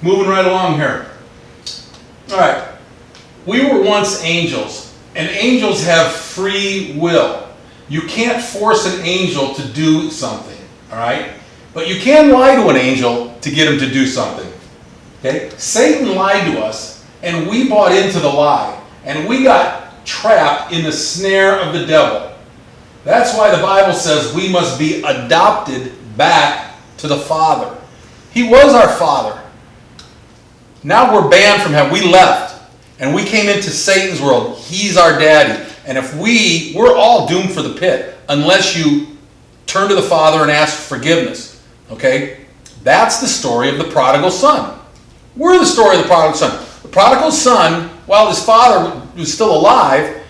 moving right along here. All right. We were once angels, and angels have free will. You can't force an angel to do something, all right? But you can lie to an angel to get him to do something, okay? Satan lied to us, and we bought into the lie, and we got trapped in the snare of the devil. That's why the Bible says we must be adopted back to the Father. He was our Father. Now we're banned from heaven. We left. And we came into Satan's world. He's our daddy. And if we're all doomed for the pit unless you turn to the Father and ask for forgiveness. Okay? That's the story of the prodigal son. We're the story of the prodigal son. The prodigal son, while his father was still alive,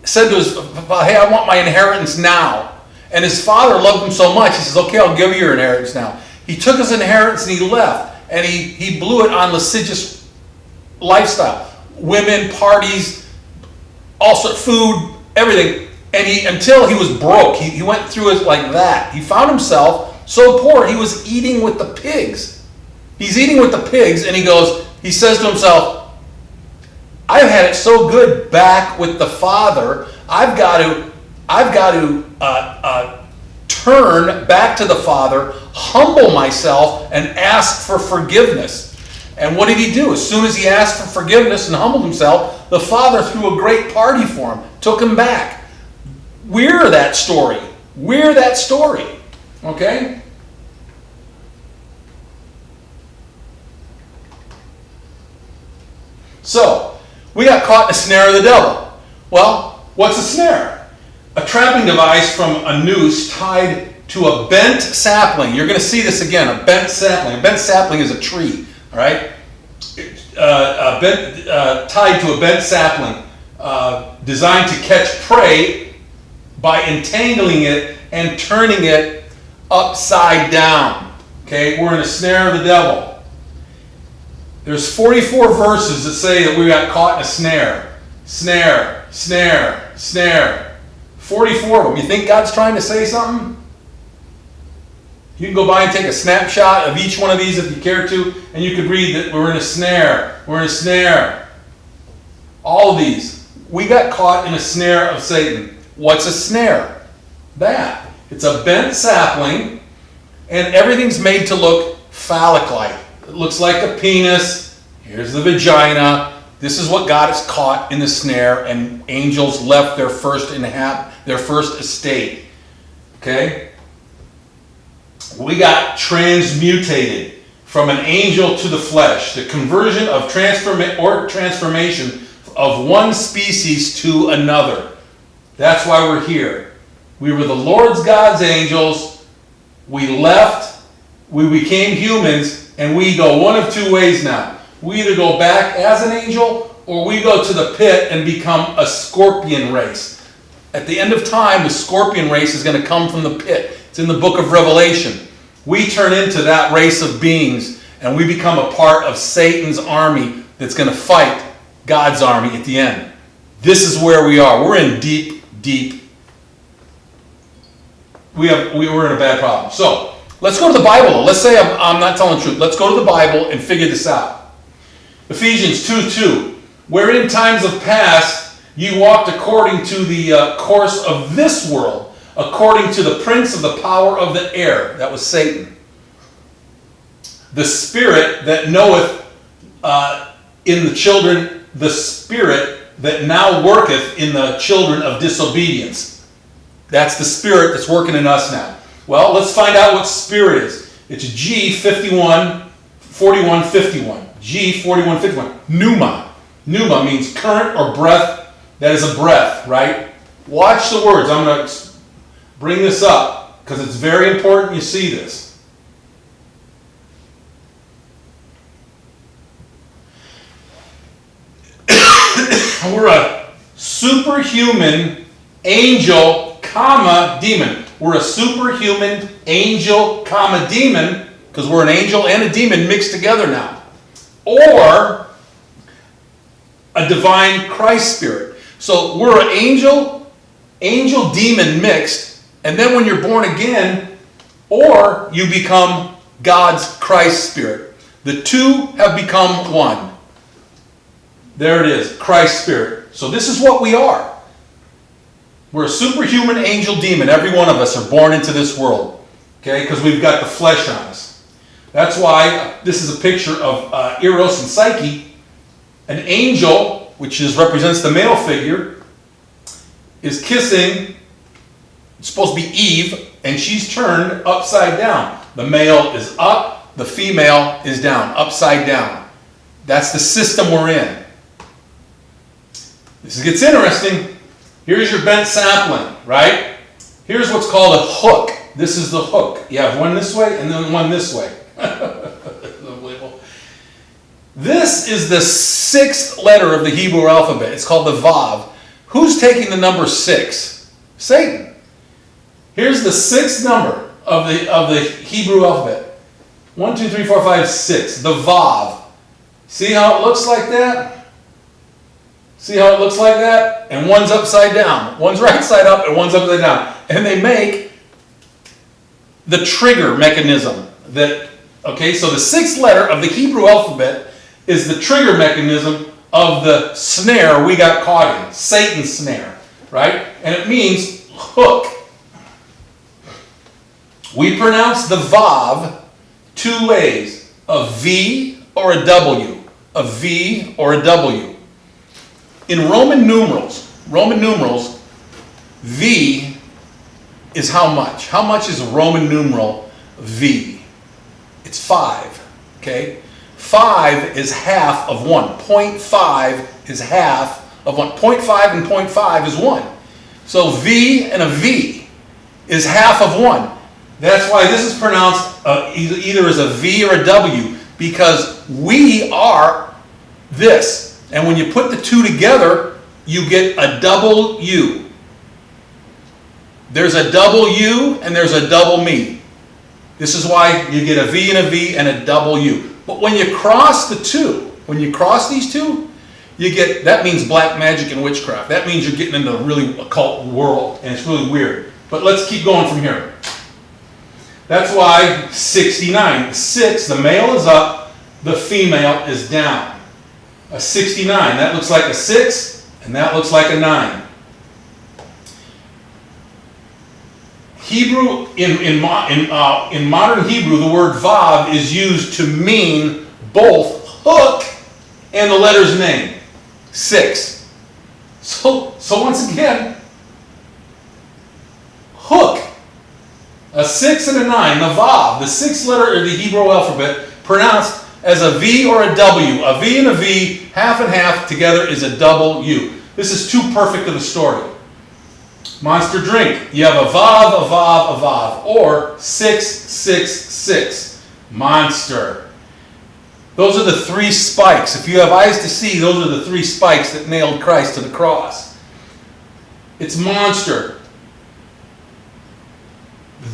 said to his father, hey, I want my inheritance now. And his father loved him so much, he says, okay, I'll give you your inheritance now. He took his inheritance and he left. And he blew it on lascivious lifestyle. Women, parties, all sorts of food, everything. And until he was broke, he went through it like that. He found himself so poor, he was eating with the pigs. He's eating with the pigs, and he says to himself, I've had it so good back with the Father, I've got to turn back to the Father, humble myself, and ask for forgiveness. And what did he do? As soon as he asked for forgiveness and humbled himself, the Father threw a great party for him, took him back. We're that story. We're that story. Okay? So, we got caught in a snare of the devil. Well, what's a snare? A trapping device from a noose tied to a bent sapling. You're going to see this again, a bent sapling. A bent sapling is a tree. All right, tied to a bent sapling, designed to catch prey by entangling it and turning it upside down. Okay, we're in a snare of the devil. There's 44 verses that say that we got caught in a snare. Snare, snare, snare. 44 of them. You think God's trying to say something? You can go by and take a snapshot of each one of these if you care to, and you could read that we're in a snare. We're in a snare. All of these. We got caught in a snare of Satan. What's a snare? That. It's a bent sapling, and everything's made to look phallic-like. It looks like a penis. Here's the vagina. This is what got us caught in the snare, and angels left their first estate. Okay? We got transmutated from an angel to the flesh. The conversion of transformation of one species to another. That's why we're here. We were the Lord's God's angels. We left. We became humans. And we go one of two ways now. We either go back as an angel, or we go to the pit and become a scorpion race. At the end of time, the scorpion race is going to come from the pit. It's in the book of Revelation. We turn into that race of beings, and we become a part of Satan's army that's going to fight God's army at the end. This is where we are. We're in deep. We're in a bad problem. So, let's go to the Bible. Let's say I'm not telling the truth. Let's go to the Bible and figure this out. Ephesians 2:2. Where in times of past ye walked according to the course of this world, according to the prince of the power of the air. That was Satan. The spirit that knoweth in the children, the spirit that now worketh in the children of disobedience. That's the spirit that's working in us now. Well, let's find out what spirit is. It's G41, 4151. G4151. Pneuma. Pneuma means current or breath. That is a breath, right? Watch the words. I'm going to bring this up because it's very important you see this. We're a superhuman angel, demon. We're a superhuman angel, demon, because we're an angel and a demon mixed together now. Or a divine Christ spirit. So we're an angel, demon mixed, and then when you're born again, or you become God's Christ spirit. The two have become one. There it is, Christ's Spirit. So this is what we are. We're a superhuman angel demon. Every one of us are born into this world. Okay, because we've got the flesh on us. That's why this is a picture of Eros and Psyche. An angel, which represents the male figure, is kissing, it's supposed to be Eve, and she's turned upside down. The male is up, the female is down, upside down. That's the system we're in. This gets interesting. Here's your bent sapling, right? Here's what's called a hook. This is the hook. You have one this way and then one this way. This is the 6th letter of the Hebrew alphabet. It's called the Vav. Who's taking the number 6? Satan. Here's the 6th number of the Hebrew alphabet. 1, 2, 3, 4, 5, 6. The Vav. See how it looks like that? See how it looks like that? And one's upside down. One's right side up and one's upside down. And they make the trigger mechanism that, okay, so the 6th letter of the Hebrew alphabet is the trigger mechanism of the snare we got caught in, Satan's snare, right? And it means hook. We pronounce the Vav 2 ways, a V or a W, a V or a W. In Roman numerals, V is how much? How much is a Roman numeral V? It's 5, okay? 5 is half of 1. 0.5 is half of 1. 0.5 and 0.5 is 1. So V and a V is half of 1. That's why this is pronounced either as a V or a W, because we are this. And when you put the two together, you get a double U. There's a double U and there's a double me. This is why you get a V and a double U. But when you cross the two, when you cross these two, you get, that means black magic and witchcraft. That means you're getting into a really occult world, and it's really weird. But let's keep going from here. That's why 69. 6, the male is up, the female is down. A 69, that looks like a 6, and that looks like a 9. Hebrew, in modern Hebrew, the word Vav is used to mean both hook and the letter's name, 6. So once again, hook, a 6 and a 9, the Vav, the 6th letter of the Hebrew alphabet, pronounced as a V or a W. A V and a V, half and half, together is a double U. This is too perfect of a story. Monster drink. You have a Vav, a Vav, a Vav, or 666. Monster. Those are the 3 spikes. If you have eyes to see, those are the 3 spikes that nailed Christ to the cross. It's monster.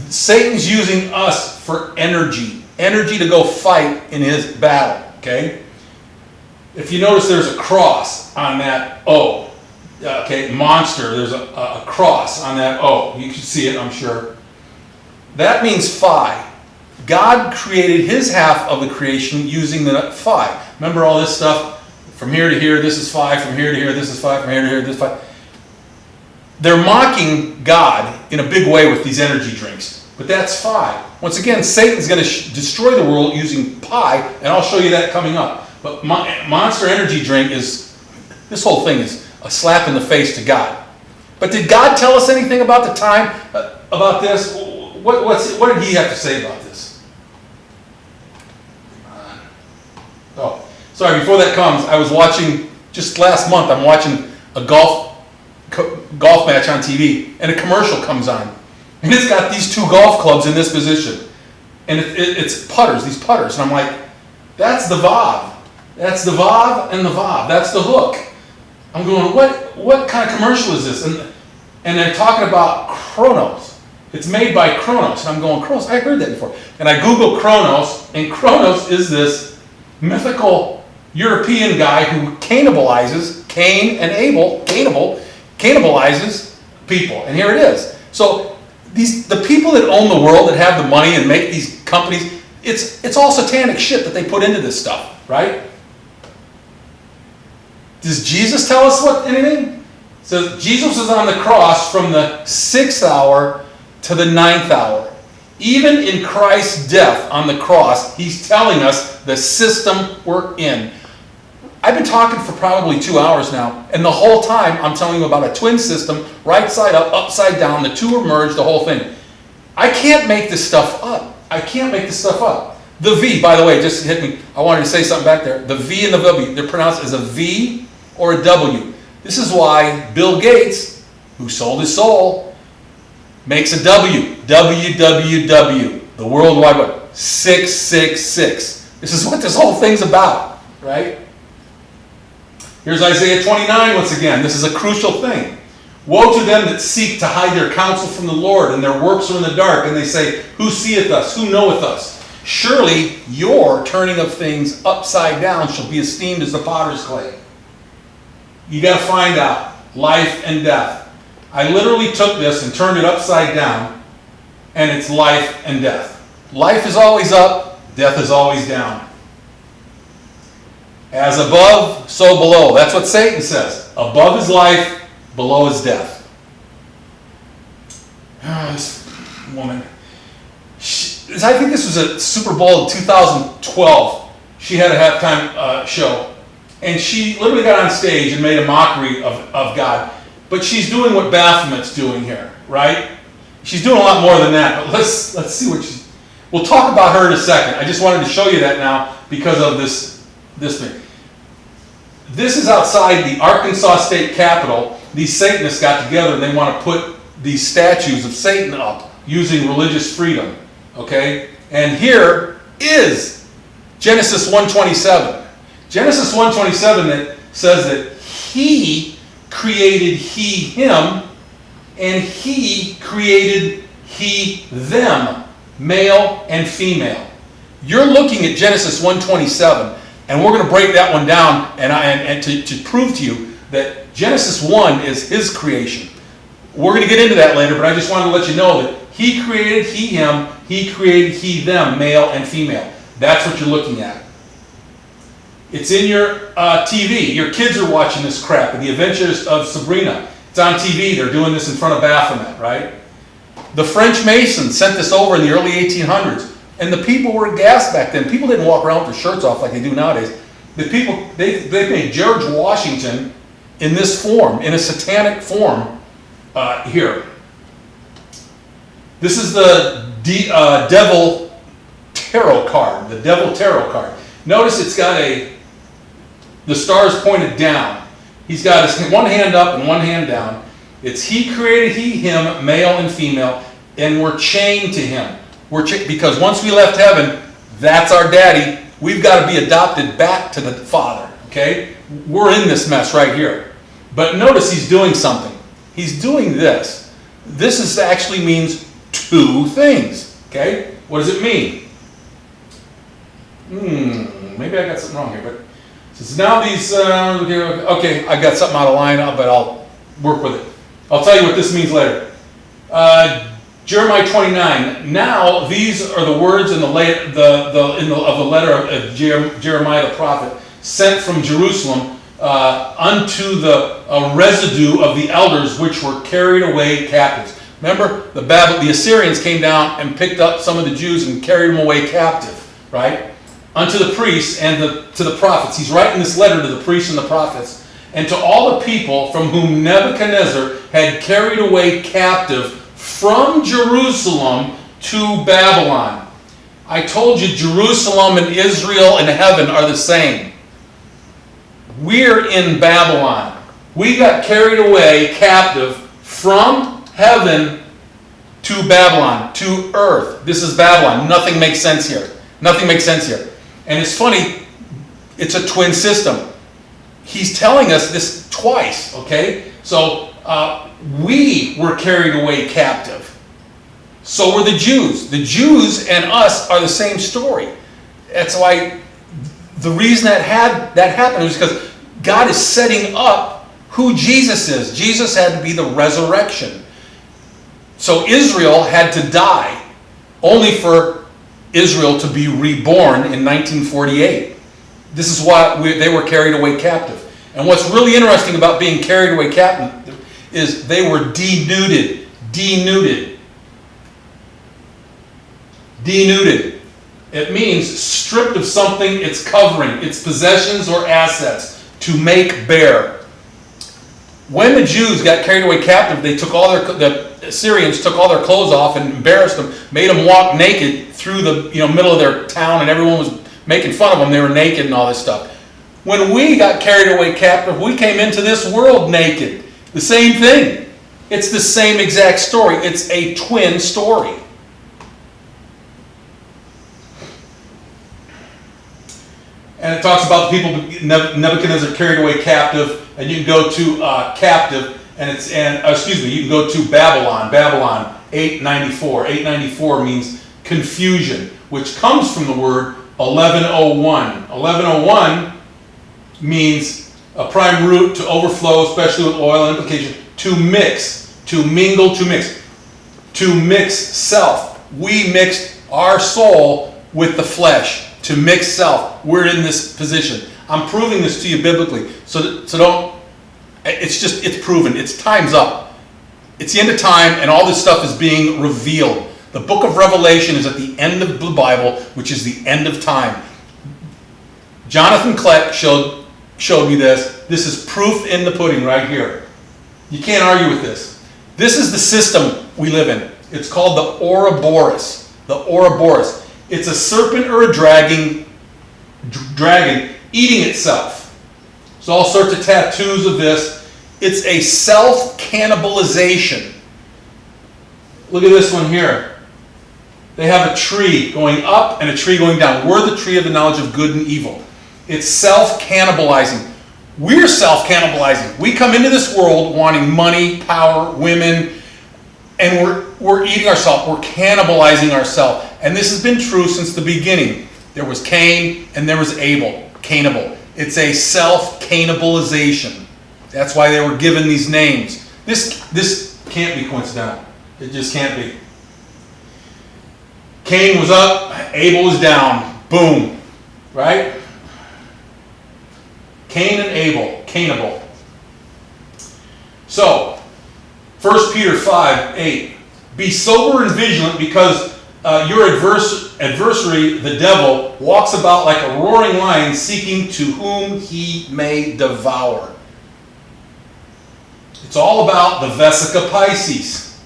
Satan's using us for energy. Energy to go fight in his battle, okay? If you notice, there's a cross on that O. Okay, monster, there's a cross on that O. You can see it, I'm sure. That means phi. God created his half of the creation using the phi. Remember all this stuff? From here to here, this is phi. From here to here, this is phi. From here to here, this is phi. They're mocking God in a big way with these energy drinks. But that's phi. Once again, Satan's going to destroy the world using pi, and I'll show you that coming up. But Monster Energy Drink is, this whole thing is a slap in the face to God. But did God tell us anything about the time, about this? What did he have to say about this? Oh, sorry, before that comes, I was watching, just last month, I'm watching a golf match on TV, and a commercial comes on. And it's got these 2 golf clubs in this position. And it's putters, these putters. And I'm like, that's the Vav. That's the Vav and the Vav. That's the hook. I'm going, what kind of commercial is this? And they're talking about Kronos. It's made by Kronos. And I'm going, Kronos, I heard that before. And I Google Kronos, and Kronos is this mythical European guy who cannibalizes, Cain and Abel, cannibalizes people. And here it is. So the people that own the world, that have the money and make these companies, It's all satanic shit that they put into this stuff, right? Does Jesus tell us anything? It says Jesus was on the cross from the 6th hour to the 9th hour. Even in Christ's death on the cross, he's telling us the system we're in. I've been talking for probably 2 hours now, and the whole time I'm telling you about a twin system, right side up, upside down, the two are merged, the whole thing. I can't make this stuff up. I can't make this stuff up. The V, by the way, just hit me. I wanted to say something back there. The V and the W, they're pronounced as a V or a W. This is why Bill Gates, who sold his soul, makes a W. WWW. The World Wide Web. 666. This is what this whole thing's about, right? Here's Isaiah 29 once again. This is a crucial thing. Woe to them that seek to hide their counsel from the Lord, and their works are in the dark, and they say, who seeth us? Who knoweth us? Surely your turning of things upside down shall be esteemed as the potter's clay. You got to find out life and death. I literally took this and turned it upside down, and it's life and death. Life is always up, death is always down. As above, so below. That's what Satan says. Above is life, below is death. Oh, this woman. I think this was a Super Bowl of 2012. She had a halftime show. And she literally got on stage and made a mockery of God. But she's doing what Baphomet's doing here, right? She's doing a lot more than that. But let's see what she's... We'll talk about her in a second. I just wanted to show you that now because of this thing. This is outside the Arkansas State Capitol. These Satanists got together and they want to put these statues of Satan up using religious freedom. Okay? And here is Genesis 1:27. Genesis 1:27 that says that he created he him, and he created he them, male and female. You're looking at Genesis 1:27, and we're going to break that one down and to prove to you that Genesis 1 is his creation. We're going to get into that later, but I just wanted to let you know that he created he him, he created he them, male and female. That's what you're looking at. It's in your TV. Your kids are watching this crap. The Adventures of Sabrina. It's on TV. They're doing this in front of Baphomet, right? The French Masons sent this over in the early 1800s. And the people were gassed back then. People didn't walk around with their shirts off like they do nowadays. The people, they made George Washington in this form, in a satanic form here. This is the Devil Tarot card. The Devil Tarot card. Notice it's got the stars pointed down. He's got his one hand up and one hand down. It's he created he, him, male and female, and we're chained to him. Because once we left heaven, that's our daddy. We've got to be adopted back to the Father. Okay? We're in this mess right here. But notice he's doing something. He's doing this. This actually means two things. Okay? What does it mean? Maybe I got something wrong here, but since now these, okay, I got something out of line, but I'll work with it. I'll tell you what this means later. Jeremiah 29. Now these are the words of the letter of Jeremiah the prophet, sent from Jerusalem unto the residue of the elders which were carried away captives. Remember, the Assyrians came down and picked up some of the Jews and carried them away captive, right? Unto the priests and to the prophets. He's writing this letter to the priests and the prophets, and to all the people from whom Nebuchadnezzar had carried away captive from Jerusalem to Babylon. I told you Jerusalem and Israel and heaven are the same. We're in Babylon. We got carried away captive from heaven to Babylon, to earth. This is Babylon. Nothing makes sense here. Nothing makes sense here. And it's funny, it's a twin system. He's telling us this twice, okay? So, we were carried away captive. So were the Jews. The Jews and us are the same story. That's why the reason that happened was because God is setting up who Jesus is. Jesus had to be the resurrection. So Israel had to die only for Israel to be reborn in 1948. This is why they were carried away captive. And what's really interesting about being carried away captive is they were denuded. Denuded. Denuded. It means stripped of something it's covering, its possessions or assets, to make bare. When the Jews got carried away captive, the Assyrians took all their clothes off and embarrassed them, made them walk naked through the middle of their town, and everyone was making fun of them. They were naked and all this stuff. When we got carried away captive, we came into this world naked. The same thing. It's the same exact story. It's a twin story. And it talks about the people Nebuchadnezzar carried away captive, and you can go to captive, you can go to Babylon. Babylon 894. 894 means confusion, which comes from the word 1101. 1101 means a prime root to overflow, especially with oil, implication to mix, to mingle, to mix self. We mixed our soul with the flesh. To mix self. We're in this position. I'm proving this to you biblically. So don't, it's proven. It's time's up. It's the end of time, and all this stuff is being revealed. The book of Revelation is at the end of the Bible, which is the end of time. Jonathan Kleck showed me this. This is proof in the pudding right here. You can't argue with this. This is the system we live in. It's called the Ouroboros. The Ouroboros. It's a serpent or a dragon eating itself. There's all sorts of tattoos of this. It's a self-cannibalization. Look at this one here. They have a tree going up and a tree going down. We're the tree of the knowledge of good and evil. It's self-cannibalizing. We're self-cannibalizing. We come into this world wanting money, power, women, and we're eating ourselves. We're cannibalizing ourselves. And this has been true since the beginning. There was Cain and there was Abel. Cannibal. It's a self-cannibalization. That's why they were given these names. This can't be coincidental. It just can't be. Cain was up, Abel was down. Boom. Right? Cain and Abel. Cannibal. So, 1 Peter 5:8. Be sober and vigilant, because your adversary, the devil, walks about like a roaring lion, seeking to whom he may devour. It's all about the Vesica Pisces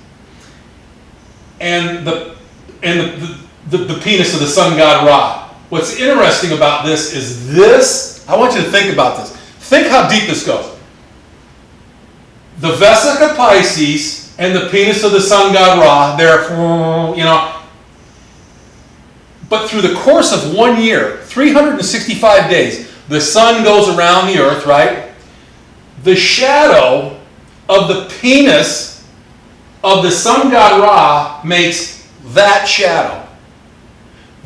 and the penis of the sun god Ra. What's interesting about this is this. I want you to think about this. Think how deep this goes. The Vesica Pisces and the penis of the sun god Ra, but through the course of 1 year, 365 days, the sun goes around the earth, right? The shadow of the penis of the sun god Ra makes that shadow.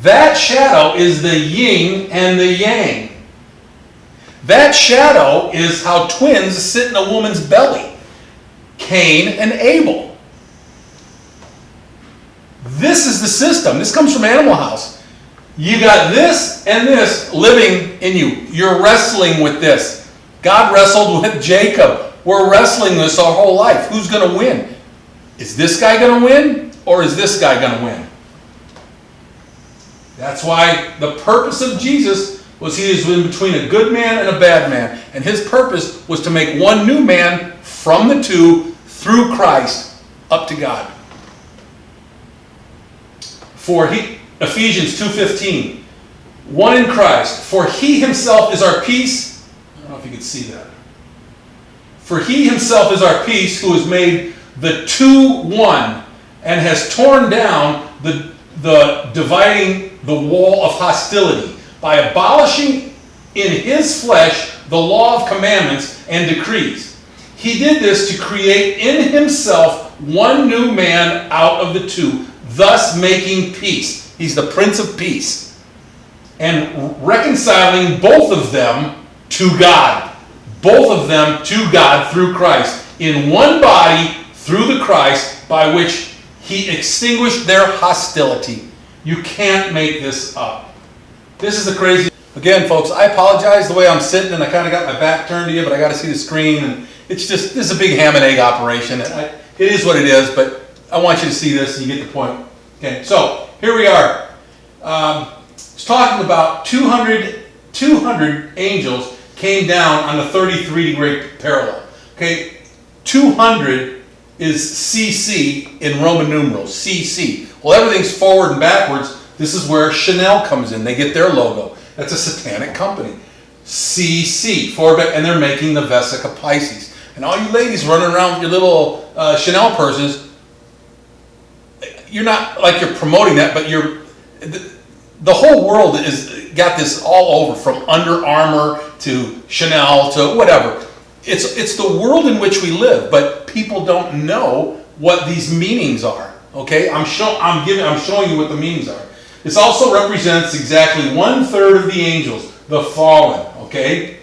That shadow is the yin and the yang. That shadow is how twins sit in a woman's belly. Cain and Abel. This is the system. This comes from Animal House. You got this and this living in you. You're wrestling with this. God wrestled with Jacob. We're wrestling this our whole life. Who's going to win? Is this guy going to win, or is this guy going to win? That's why the purpose of Jesus was he was in between a good man and a bad man. And his purpose was to make one new man from the two through Christ up to God. Ephesians 2:15, one in Christ, for he himself is our peace. I don't know if you can see that. For he himself is our peace, who has made the two one, and has torn down the dividing the wall of hostility by abolishing in his flesh the law of commandments and decrees. He did this to create in himself one new man out of the two, thus making peace. He's the Prince of Peace. And reconciling both of them to God. Both of them to God through Christ. In one body through the Christ, by which he extinguished their hostility. You can't make this up. This is the crazy. Again, folks, I apologize the way I'm sitting and I kind of got my back turned to you, but I got to see the screen, and it's just, this is a big ham and egg operation. It is what it is, but I want you to see this and you get the point. Okay, so here we are. It's talking about 200 angels came down on the 33-degree parallel. Okay, 200 is CC in Roman numerals, CC. Well, everything's forward and backwards. This is where Chanel comes in. They get their logo. That's a satanic company. CC, forward back, and they're making the Vesica Pisces. And all you ladies running around with your little Chanel purses, you're not like you're promoting that, but the whole world is got this all over, from Under Armour to Chanel to whatever. It's the world in which we live, but people don't know what these meanings are. Okay, I'm showing you what the meanings are. This also represents exactly 1/3 of the angels, the fallen. Okay,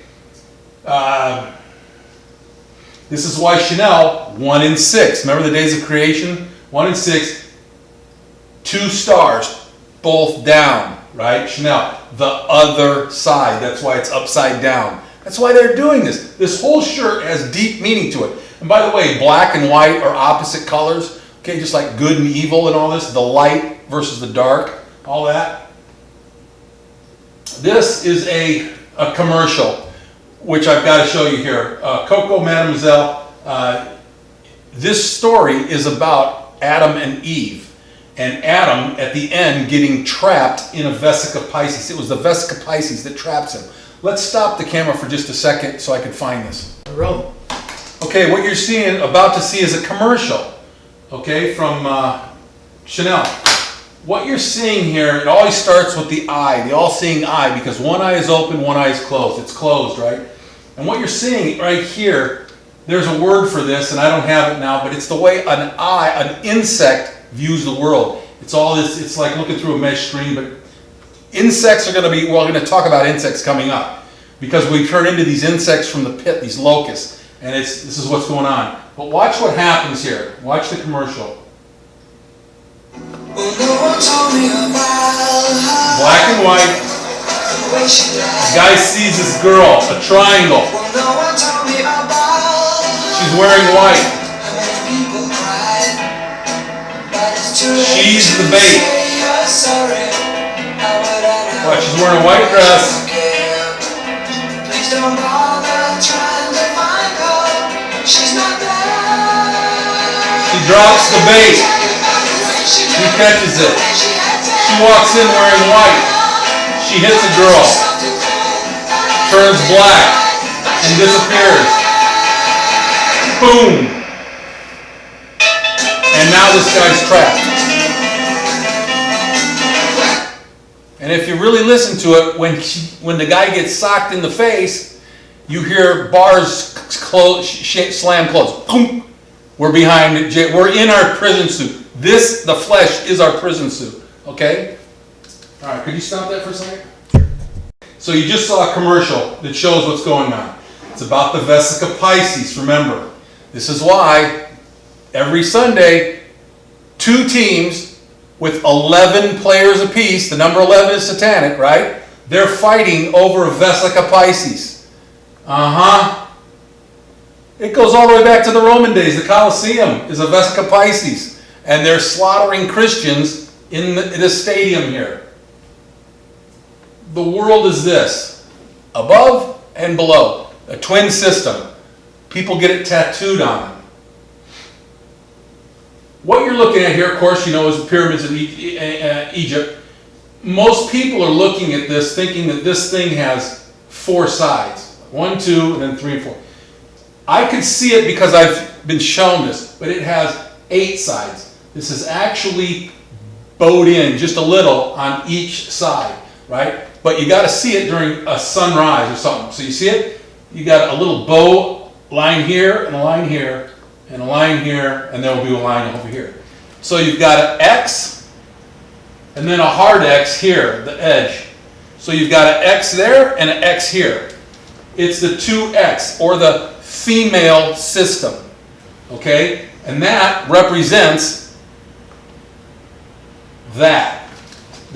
this is why Chanel 1 in 6. Remember the days of creation? 1 in 6. 2 stars, both down. Right, Chanel, the other side. That's why it's upside down. That's why they're doing this. This whole shirt has deep meaning to it. And by the way, black and white are opposite colors. Okay, just like good and evil and all this. The light versus the dark, all that. This is a commercial, which I've got to show you here. Coco Mademoiselle. This story is about Adam and Eve. And Adam, at the end, getting trapped in a Vesica Pisces. It was the Vesica Pisces that traps him. Let's stop the camera for just a second so I can find this. Okay, what you're about to see is a commercial, okay, from Chanel. What you're seeing here, it always starts with the eye, the all-seeing eye, because one eye is open, one eye is closed. It's closed, right? And what you're seeing right here, there's a word for this, and I don't have it now, but it's the way an insect views the world. It's all this, it's like looking through a mesh screen, but insects are going to be, well, we're going to talk about insects coming up, because we turn into these insects from the pit, these locusts, and this is what's going on. But watch what happens here. Watch the commercial. Black and white. The guy sees this girl, a triangle. She's wearing white. She's the bait. Watch, she's wearing a white dress. She drops the bait. He catches it. She walks in wearing white. She hits a girl. Turns black and disappears. Boom. And now this guy's trapped. And if you really listen to it, when the guy gets socked in the face, you hear bars slam closed. Boom. We're behind it. We're in our prison suit. The flesh is our prison suit. Okay? All right, could you stop that for a second? So you just saw a commercial that shows what's going on. It's about the Vesica Pisces, remember. This is why every Sunday, 2 teams with 11 players apiece, the number 11 is satanic, right? They're fighting over a Vesica Pisces. It goes all the way back to the Roman days. The Colosseum is a Vesica Pisces. And they're slaughtering Christians in this stadium here. The world is this. Above and below. A twin system. People get it tattooed on them. What you're looking at here, of course, you know, is the pyramids of Egypt. Most people are looking at this thinking that this thing has 4 sides. 1, 2, and then 3 and 4. I could see it because I've been shown this, but it has 8 sides. This is actually bowed in just a little on each side, right? But you got to see it during a sunrise or something. So you see it? You got a little bow line here, and a line here, and a line here, and there will be a line over here. So you've got an X, and then a hard X here, the edge. So you've got an X there and an X here. It's the 2X, or the female system, okay? And that represents that.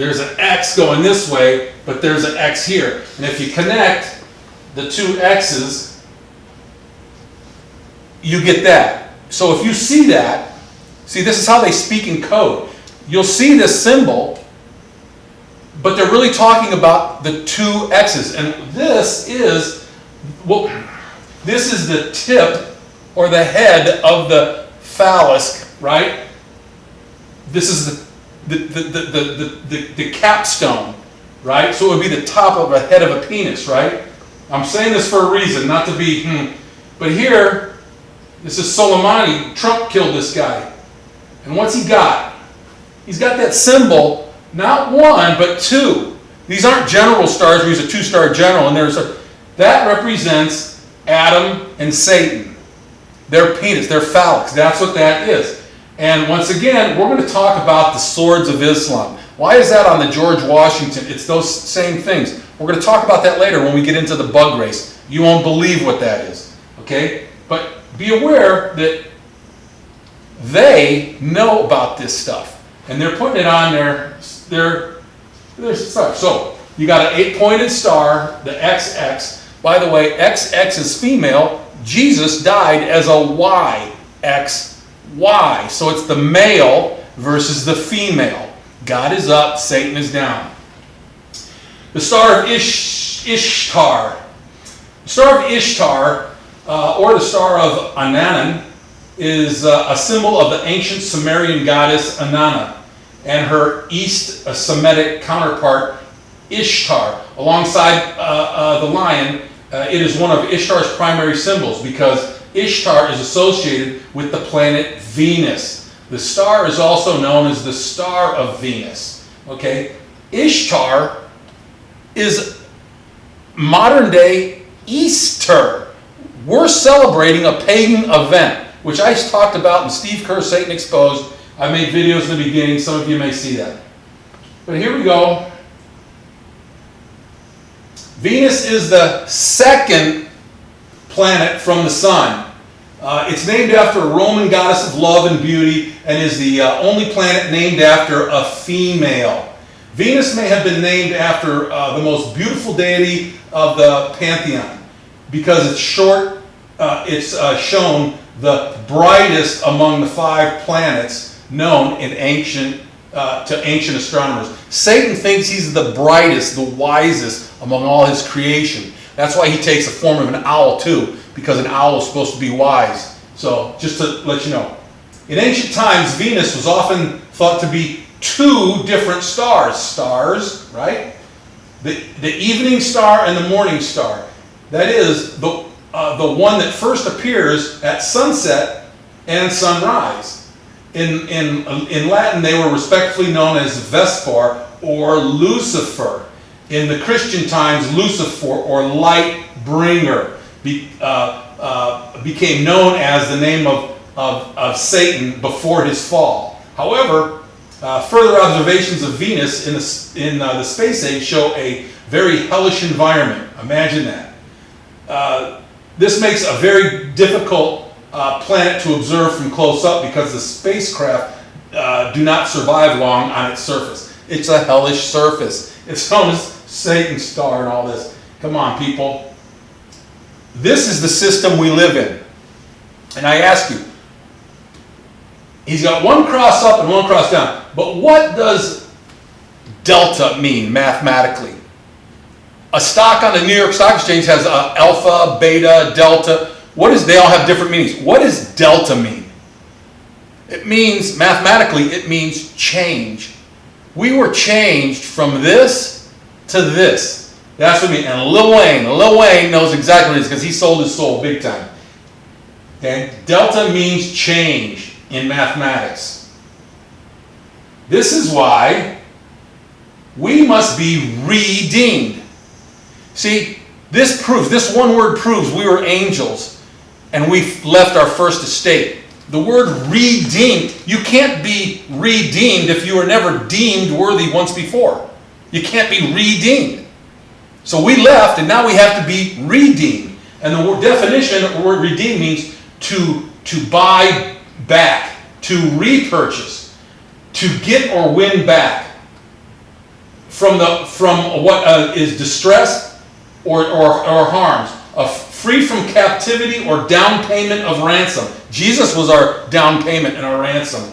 there's an X going this way, but there's an X here. And if you connect the two X's, you get that. So if you see that, see, this is how they speak in code. You'll see this symbol, but they're really talking about the two X's. And this is the tip or the head of the phallus, right? This is the capstone, right? So it would be the top of a head of a penis, right? I'm saying this for a reason, not to be, but here, this is Soleimani. Trump killed this guy. And what's he got? He's got that symbol, not one, but two. These aren't general stars where he's a two-star general, and that represents Adam and Satan. Their penis, their phallus. That's what that is. And once again, we're going to talk about the swords of Islam. Why is that on the George Washington? It's those same things. We're going to talk about that later when we get into the bug race. You won't believe what that is. Okay? But be aware that they know about this stuff. And they're putting it on their stuff. So, you got an 8-pointed star, the XX. By the way, XX is female. Jesus died as a YXY. So it's the male versus the female. God is up, Satan is down. The star of Ishtar. The star of Ishtar, or the star of Ananan, is a symbol of the ancient Sumerian goddess Inanna and her East Semitic counterpart Ishtar. Alongside the lion, it is one of Ishtar's primary symbols because Ishtar is associated with the planet Venus. The star is also known as the star of Venus. Okay? Ishtar is modern-day Easter. We're celebrating a pagan event, which I talked about in Steve Kerr, Satan Exposed. I made videos in the beginning. Some of you may see that. But here we go. Venus is the second planet from the sun. It's named after a Roman goddess of love and beauty and is the only planet named after a female. Venus may have been named after the most beautiful deity of the pantheon because it's short. It's shown the brightest among the 5 planets known in to ancient astronomers. Satan thinks he's the brightest, the wisest among all his creation. That's why he takes the form of an owl too, because an owl is supposed to be wise. So, just to let you know. In ancient times, Venus was often thought to be 2 different stars. Stars, right? The evening star and the morning star. That is the one that first appears at sunset and sunrise. In Latin, they were respectfully known as Vespar or Lucifer. In the Christian times, Lucifer or light bringer became known as the name of Satan before his fall. However, further observations of Venus in the space age show a very hellish environment. Imagine that. This makes a very difficult planet to observe from close up because the spacecraft do not survive long on its surface. It's a hellish surface. It's known as Satan's star and all this. Come on, people. This is the system we live in. And I ask you, he's got one cross up and one cross down. But what does delta mean mathematically? A stock on the New York Stock Exchange has alpha, beta, delta. They all have different meanings. What does delta mean? It means, mathematically, it means change. We were changed from this to this. That's what it means. And Lil Wayne knows exactly what it is because he sold his soul big time. Okay? Delta means change in mathematics. This is why we must be redeemed. See, this one word proves we were angels and we left our first estate. The word redeemed, you can't be redeemed if you were never deemed worthy once before. You can't be redeemed. So we left and now we have to be redeemed. And the definition of the word redeem means to buy back, to repurchase, to get or win back. from what is distress or harms, free from captivity or down payment of ransom. Jesus was our down payment and our ransom.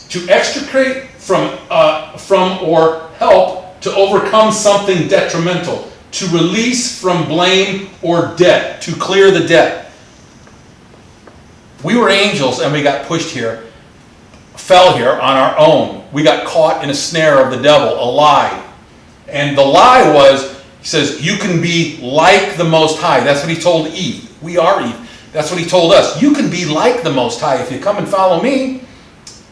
To extricate from or help to overcome something detrimental. To release from blame or debt. To clear the debt. We were angels and we got pushed here, fell here on our own. We got caught in a snare of the devil, a lie. And the lie was, he says, you can be like the Most High. That's what he told Eve. We are Eve. That's what he told us. You can be like the Most High if you come and follow me,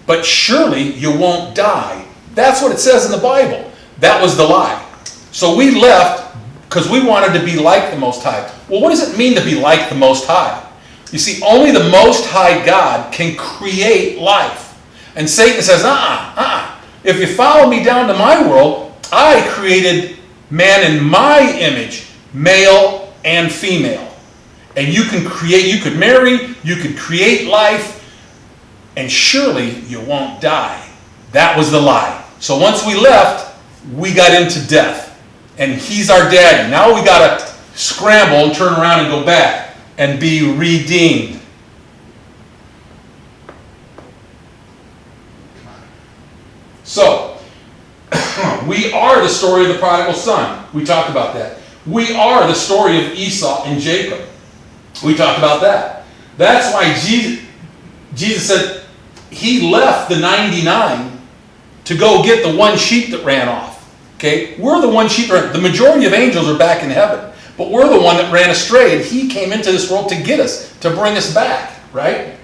but surely you won't die. That's what it says in the Bible. That was the lie. So we left because we wanted to be like the Most High. Well, what does it mean to be like the Most High? You see, only the Most High God can create life. And Satan says, if you follow me down to my world, I created man in my image, male and female. And you could marry, you could create life, and surely you won't die. That was the lie. So once we left, we got into death. And he's our daddy. Now we got to scramble and turn around and go back and be redeemed. So, we are the story of the prodigal son. We talked about that. We are the story of Esau and Jacob. We talked about that. That's why Jesus said he left the 99 to go get the one sheep that ran off. Okay? We're the one sheep. The majority of angels are back in heaven. But we're the one that ran astray, and he came into this world to get us, to bring us back. Right?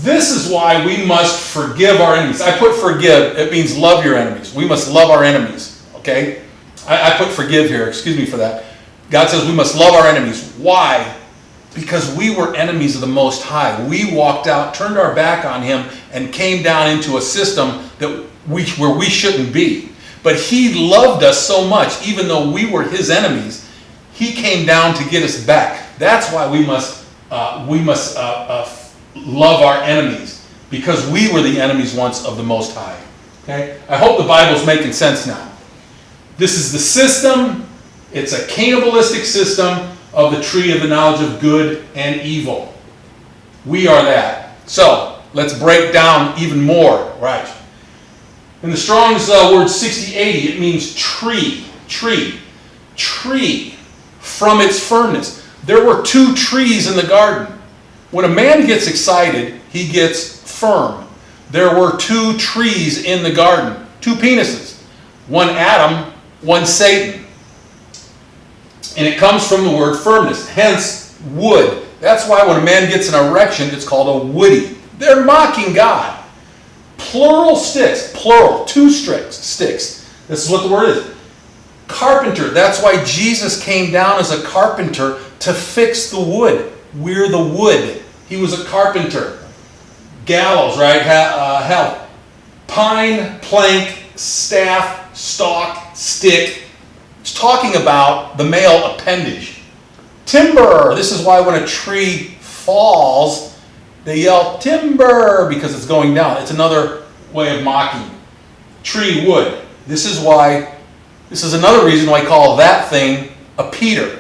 This is why we must forgive our enemies. I put forgive. It means love your enemies. We must love our enemies. Okay? I put forgive here. Excuse me for that. God says we must love our enemies. Why? Because we were enemies of the Most High. We walked out, turned our back on him, and came down into a system where we shouldn't be. But he loved us so much, even though we were his enemies, he came down to get us back. That's why we must love our enemies, because we were the enemies once of the Most High. Okay? I hope the Bible's making sense now. This is the system. It's a cannibalistic system of the tree of the knowledge of good and evil. We are that. So, let's break down even more. Right. In the Strong's word 6080, it means tree. Tree. From its firmness. There were two trees in the garden. When a man gets excited, he gets firm. There were two trees in the garden. Two penises. One Adam, one Satan. And it comes from the word firmness. Hence, wood. That's why when a man gets an erection, it's called a woody. They're mocking God. Plural sticks. Plural. Two sticks. This is what the word is. Carpenter. That's why Jesus came down as a carpenter to fix the wood. We're the wood. He was a carpenter. Gallows, right? Hell. Pine, plank, staff, stalk, stick. It's talking about the male appendage. Timber. This is why when a tree falls, they yell timber because it's going down. It's another way of mocking. Tree, wood. This is another reason why I call that thing a Peter.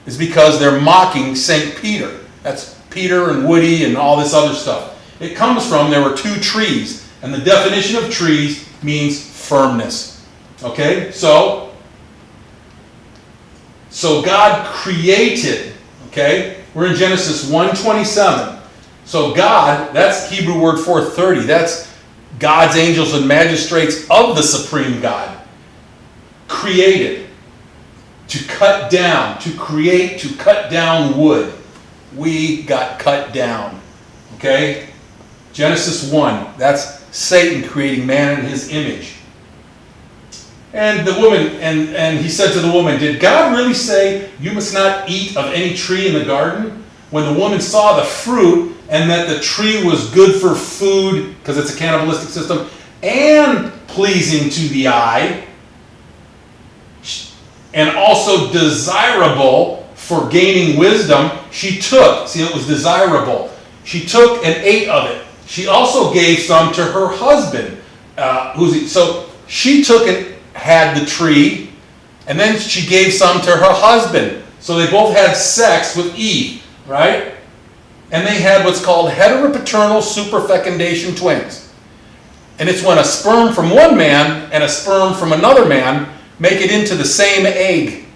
Is because they're mocking St. Peter. That's Peter and Woody and all this other stuff. It comes from there were two trees. And the definition of trees means firmness. Okay? So God created. Okay? We're in Genesis 1:27. So God, that's Hebrew word 430. That's God's angels and magistrates of the supreme God. Created. To cut down, to create, to cut down wood. We got cut down. Okay? Genesis 1. That's Satan creating man in his image. And the woman, and he said to the woman, did God really say you must not eat of any tree in the garden? When the woman saw the fruit and that the tree was good for food, because it's a cannibalistic system, and pleasing to the eye, and also desirable for gaining wisdom, she took. See, it was desirable. She took and ate of it. She also gave some to her husband. So she took and had the tree, and then she gave some to her husband. So they both had sex with Eve, right? And they had what's called heteropaternal superfecundation twins. And it's when a sperm from one man and a sperm from another man make it into the same egg.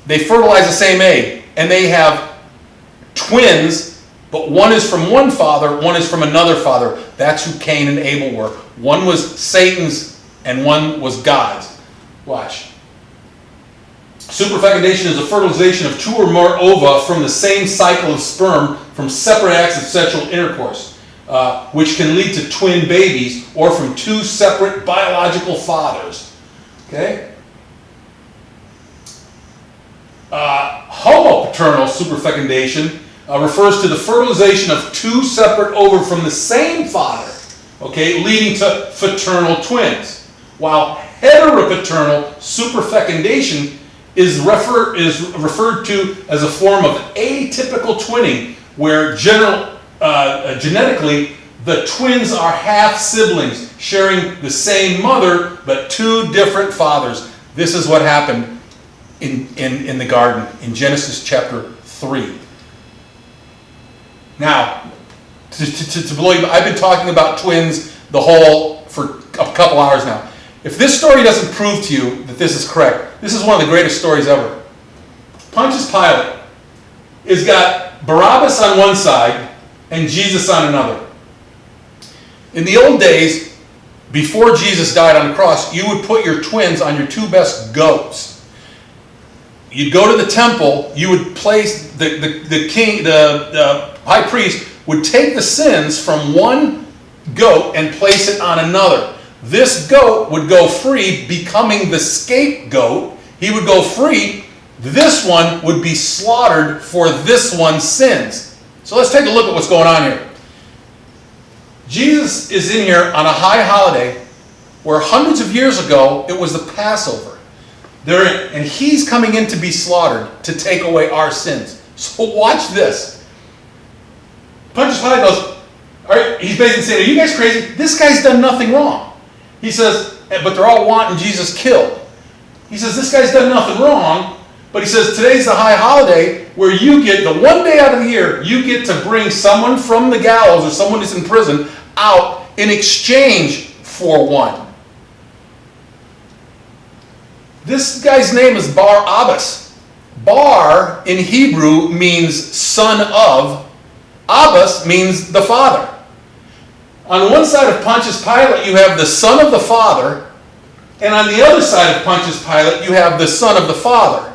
They fertilize the same egg, and they have twins, but one is from one father, one is from another father. That's who Cain and Abel were. One was Satan's and one was God's. Watch. Superfecundation is a fertilization of two or more ova from the same cycle of sperm from separate acts of sexual intercourse, which can lead to twin babies or from two separate biological fathers. Okay? Homopaternal superfecundation refers to the fertilization of two separate ova from the same father, okay, leading to fraternal twins. While heteropaternal superfecundation is referred to as a form of atypical twinning, where genetically the twins are half siblings sharing the same mother but two different fathers. This is what happened in the garden in Genesis chapter 3. Now, to blow you, I've been talking about twins for a couple hours now. If this story doesn't prove to you that this is correct, this is one of the greatest stories ever. Pontius Pilate has got Barabbas on one side and Jesus on another. In the old days, before Jesus died on the cross, you would put your twins on your two best goats. You'd go to the temple, you would place the high priest would take the sins from one goat and place it on another. This goat would go free, becoming the scapegoat. He would go free. This one would be slaughtered for this one's sins. So let's take a look at what's going on here. Jesus is in here on a high holiday where hundreds of years ago it was the Passover. And he's coming in to be slaughtered to take away our sins. So watch this. Pontius Pilate goes, he's basically saying, are you guys crazy? This guy's done nothing wrong. He says, but they're all wanting Jesus killed. He says, this guy's done nothing wrong. But he says, today's the high holiday where you get, the one day out of the year, you get to bring someone from the gallows or someone who's in prison out in exchange for one. This guy's name is Bar-Abbas. Bar in Hebrew means son of. Abbas means the father. On one side of Pontius Pilate, you have the son of the father, and on the other side of Pontius Pilate, you have the son of the father.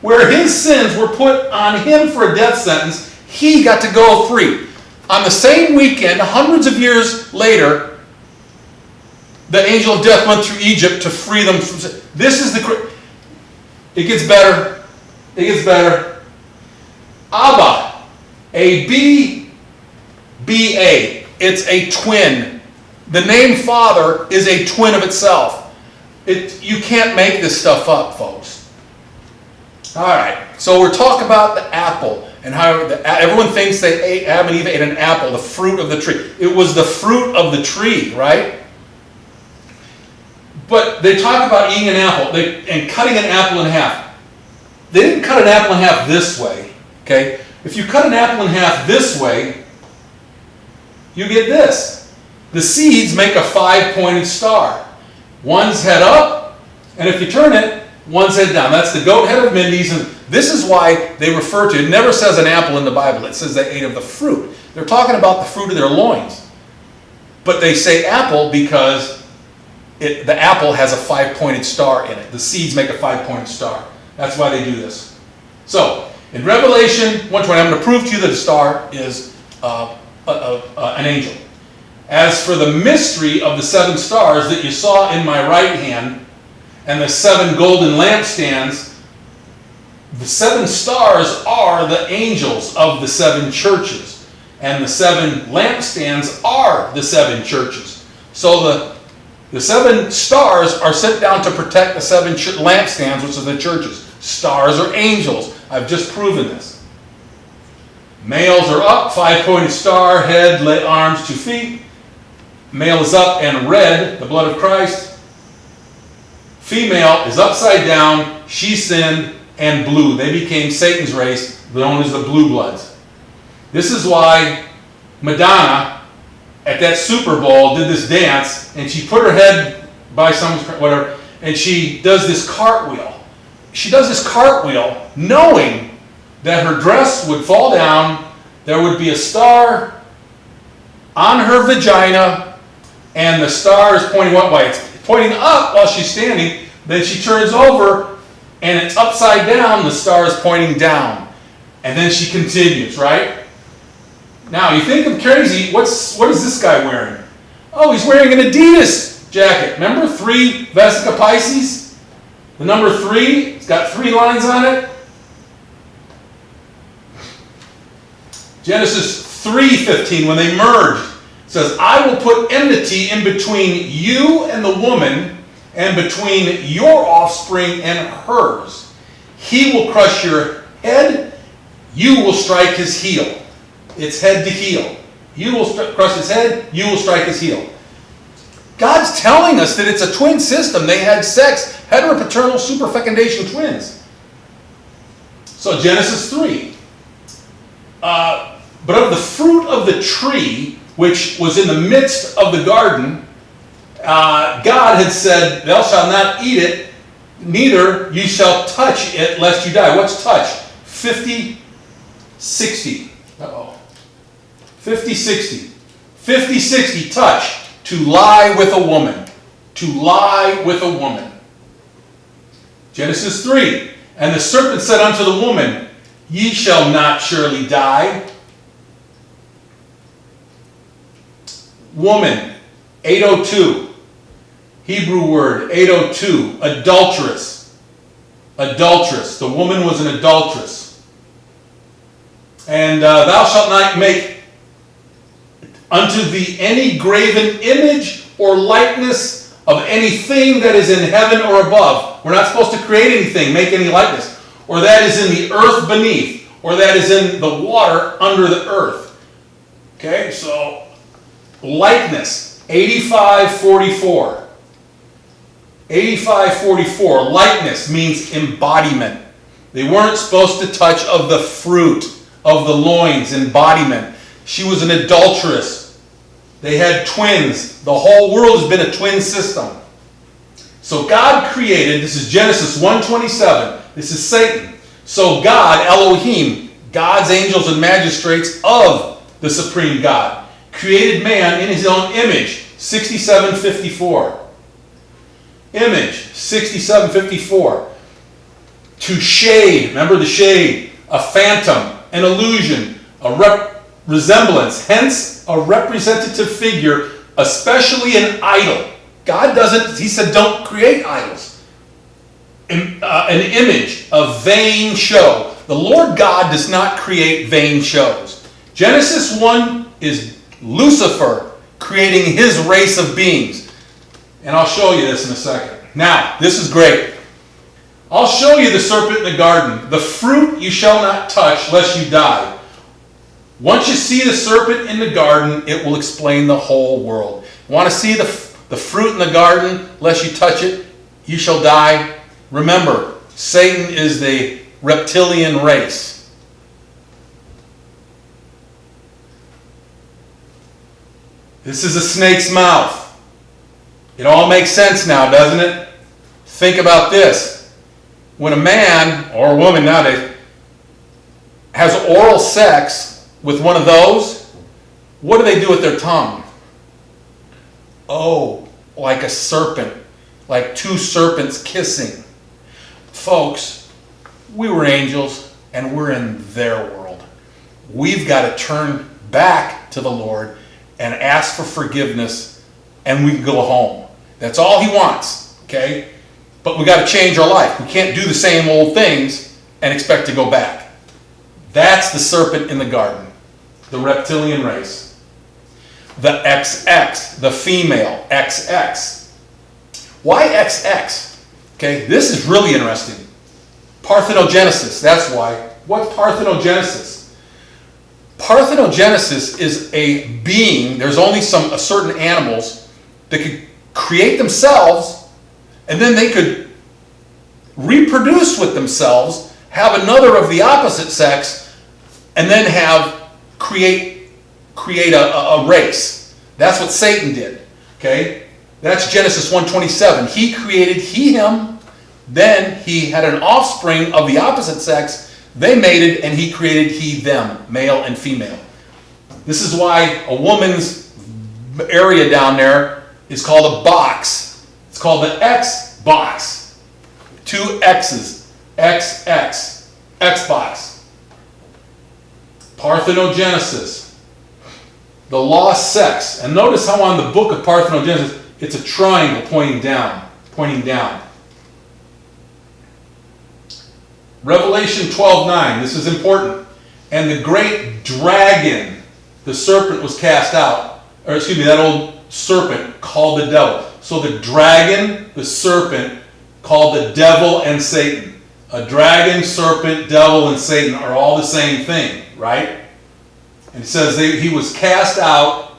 Where his sins were put on him for a death sentence, he got to go free. On the same weekend, hundreds of years later, the angel of death went through Egypt to free them from sin. This is it gets better. It gets better. Abba, A-B-B-A. It's a twin. The name Father is a twin of itself. You can't make this stuff up, folks. All right, so we're talking about the apple and how everyone thinks that Adam and Eve ate an apple, the fruit of the tree. It was the fruit of the tree, right? But they talk about eating an apple and cutting an apple in half. They didn't cut an apple in half this way, okay? If you cut an apple in half this way, you get this. The seeds make a 5-pointed star. One's head up, and if you turn it, one's head down. That's the goat head of Mendes, and this is why they refer to it. It never says an apple in the Bible. It says they ate of the fruit. They're talking about the fruit of their loins. But they say apple because the apple has a 5-pointed star in it. The seeds make a 5-pointed star. That's why they do this. So, in Revelation 1:20, I'm going to prove to you that a star is an angel. As for the mystery of the 7 stars that you saw in my right hand, and the 7 golden lampstands, the 7 stars are the angels of the 7 churches. And the 7 lampstands are the 7 churches. So the 7 stars are sent down to protect the 7 lampstands, which are the churches. Stars are angels. I've just proven this. Males are up, 5-pointed star, head, arms, 2 feet. Male is up and red, the blood of Christ. Female is upside down, she sinned, and blue. They became Satan's race, known as the blue bloods. This is why Madonna, at that Super Bowl, did this dance, and she put her head by someone's, whatever, and she does this cartwheel. She does this cartwheel knowing that her dress would fall down, there would be a star on her vagina, and the star is pointing what way? It's pointing up while she's standing. Then she turns over, and it's upside down, the star is pointing down. And then she continues, right? Now, you think I'm crazy, what is this guy wearing? Oh, he's wearing an Adidas jacket. Remember 3 Vesica Pisces? The number 3, it's got 3 lines on it. Genesis 3:15, when they merged, it says, I will put enmity in between you and the woman, and between your offspring and hers. He will crush your head, you will strike his heel. It's head to heel. You will crush his head, you will strike his heel. God's telling us that it's a twin system. They had sex, heteropaternal superfecundation twins. So Genesis 3. But of the fruit of the tree, which was in the midst of the garden, God had said, thou shalt not eat it, neither you shall touch it, lest you die. What's touch? 50, 60. Uh-oh. 50, 60. 50, 60, touch. To lie with a woman. To lie with a woman. Genesis 3. And the serpent said unto the woman, ye shall not surely die. Woman, 802. Hebrew word, 802. Adulteress. Adulteress. The woman was an adulteress. And thou shalt not make unto thee any graven image or likeness of anything that is in heaven or above. We're not supposed to create anything, make any likeness. Or that is in the earth beneath. Or that is in the water under the earth. Okay, so likeness, 85:44. 85:44. Likeness means embodiment. They weren't supposed to touch of the fruit of the loins, embodiment. She was an adulteress. They had twins. The whole world has been a twin system. So God created, this is Genesis 1:27. This is Satan. So God, Elohim, God's angels and magistrates of the supreme God, created man in his own image, 67:54. Image, 67:54. To shade, remember the shade, a phantom, an illusion, a resemblance, hence a representative figure, especially an idol. God doesn't, he said, don't create idols. An image, a vain show. The Lord God does not create vain shows. Genesis 1 is Lucifer creating his race of beings. And I'll show you this in a second. Now, this is great. I'll show you the serpent in the garden. The fruit you shall not touch lest you die. Once you see the serpent in the garden, it will explain the whole world. Want to see the fruit in the garden lest you touch it? You shall die. Remember, Satan is the reptilian race. This is a snake's mouth. It all makes sense now, doesn't it? Think about this. When a man, or a woman nowadays, has oral sex with one of those, what do they do with their tongue? Oh, like a serpent. Like two serpents kissing. Folks, we were angels, and we're in their world. We've got to turn back to the Lord and ask for forgiveness, and we can go home. That's all he wants, okay? But we got to change our life. We can't do the same old things and expect to go back. That's the serpent in the garden, the reptilian race. The XX, the female, XX. Why XX? Okay, this is really interesting. Parthenogenesis, that's why. What's parthenogenesis? parthenogenesis is a being. There's only certain animals that could create themselves, and then they could reproduce with themselves, have another of the opposite sex, and then create a race. That's what Satan did. Okay? That's Genesis 1:27. He created him, then he had an offspring of the opposite sex, they mated, and he created them, male and female. This is why a woman's area down there is called a box. It's called the X box. 2 X's. XX. X box. Parthenogenesis. The lost sex. And notice how on the book of parthenogenesis, it's a triangle pointing down. Revelation 12:9. This is important. And the great dragon, the serpent, was cast out. Or excuse me, that old serpent called the devil. So the dragon, the serpent, called the devil and Satan. A dragon, serpent, devil, and Satan are all the same thing, right? And it says he was cast out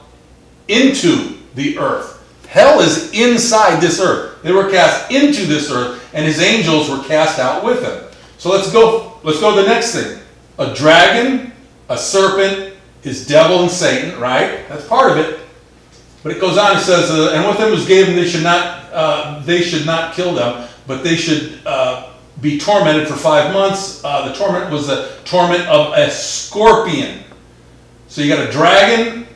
into the earth. Hell is inside this earth. They were cast into this earth, and his angels were cast out with him. So let's go to the next thing. A dragon, a serpent, is devil and Satan, right? That's part of it. But it goes on, it says, and with them was given, they should not kill them, but they should be tormented for 5 months. The torment was the torment of a scorpion. So you got a dragon,